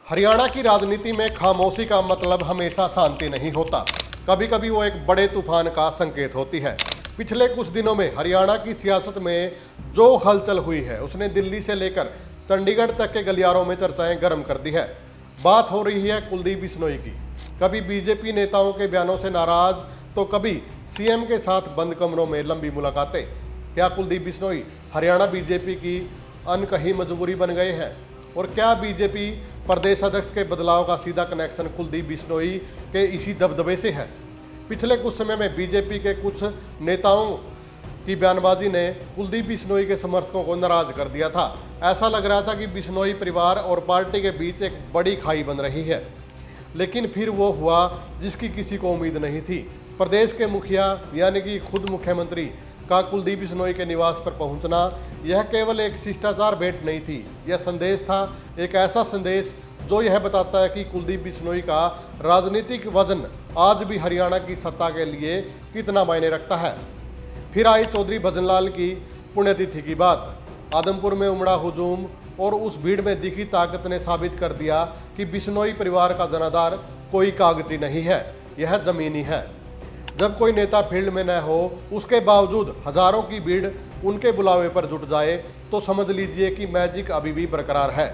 हरियाणा की राजनीति में खामोशी का मतलब हमेशा शांति नहीं होता। कभी कभी वो एक बड़े तूफान का संकेत होती है। पिछले कुछ दिनों में हरियाणा की सियासत में जो हलचल हुई है उसने दिल्ली से लेकर चंडीगढ़ तक के गलियारों में चर्चाएं गर्म कर दी है। बात हो रही है कुलदीप बिश्नोई की। कभी बीजेपी नेताओं के बयानों से नाराज तो कभी सीएम के साथ बंद कमरों में लंबी मुलाकातें। क्या कुलदीप बिश्नोई हरियाणा बीजेपी की अनकही मजबूरी बन गए हैं? और क्या बीजेपी प्रदेश अध्यक्ष के बदलाव का सीधा कनेक्शन कुलदीप बिश्नोई के इसी दबदबे से है? पिछले कुछ समय में बीजेपी के कुछ नेताओं की बयानबाजी ने कुलदीप बिश्नोई के समर्थकों को नाराज कर दिया था। ऐसा लग रहा था कि बिश्नोई परिवार और पार्टी के बीच एक बड़ी खाई बन रही है। लेकिन फिर वो हुआ जिसकी किसी को उम्मीद नहीं थी। प्रदेश के मुखिया यानी कि खुद मुख्यमंत्री का कुलदीप बिश्नोई के निवास पर पहुंचना, यह केवल एक शिष्टाचार भेंट नहीं थी। यह संदेश था, एक ऐसा संदेश जो यह बताता है कि कुलदीप बिश्नोई का राजनीतिक वजन आज भी हरियाणा की सत्ता के लिए कितना मायने रखता है। फिर आई चौधरी भजनलाल की पुण्यतिथि की बात। आदमपुर में उमड़ा हुजूम और उस भीड़ में दिखी ताकत ने साबित कर दिया कि बिश्नोई परिवार का जनाधार कोई कागजी नहीं है, यह जमीनी है। जब कोई नेता फील्ड में न हो, उसके बावजूद हजारों की भीड़ उनके बुलावे पर जुट जाए तो समझ लीजिए कि मैजिक अभी भी बरकरार है।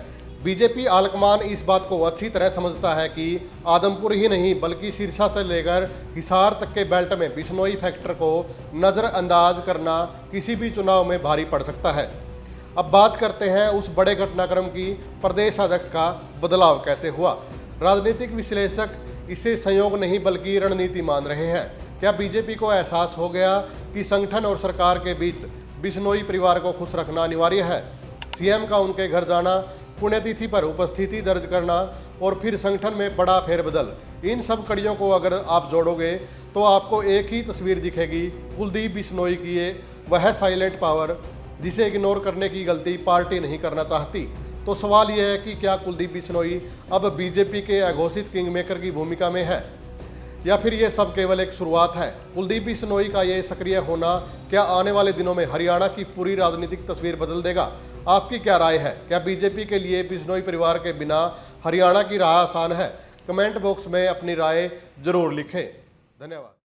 बीजेपी आलकमान इस बात को अच्छी तरह समझता है कि आदमपुर ही नहीं बल्कि सिरसा से लेकर हिसार तक के बेल्ट में बिश्नोई फैक्टर को नज़रअंदाज करना किसी भी चुनाव में भारी पड़ सकता है। अब बात करते हैं उस बड़े घटनाक्रम की, प्रदेश अध्यक्ष का बदलाव कैसे हुआ। राजनीतिक विश्लेषक इसे संयोग नहीं बल्कि रणनीति मान रहे हैं। क्या बीजेपी को एहसास हो गया कि संगठन और सरकार के बीच बिश्नोई परिवार को खुश रखना अनिवार्य है? सीएम का उनके घर जाना, पुण्यतिथि पर उपस्थिति दर्ज करना और फिर संगठन में बड़ा फेरबदल, इन सब कड़ियों को अगर आप जोड़ोगे तो आपको एक ही तस्वीर दिखेगी, कुलदीप बिश्नोई की ये वह साइलेंट पावर जिसे इग्नोर करने की गलती पार्टी नहीं करना चाहती। तो सवाल यह है कि क्या कुलदीप बिश्नोई अब बीजेपी के अघोषित किंग मेकर की भूमिका में है या फिर ये सब केवल एक शुरुआत है? कुलदीप बिश्नोई का ये सक्रिय होना क्या आने वाले दिनों में हरियाणा की पूरी राजनीतिक तस्वीर बदल देगा? आपकी क्या राय है? क्या बीजेपी के लिए बिश्नोई परिवार के बिना हरियाणा की राह आसान है? कमेंट बॉक्स में अपनी राय जरूर लिखें। धन्यवाद।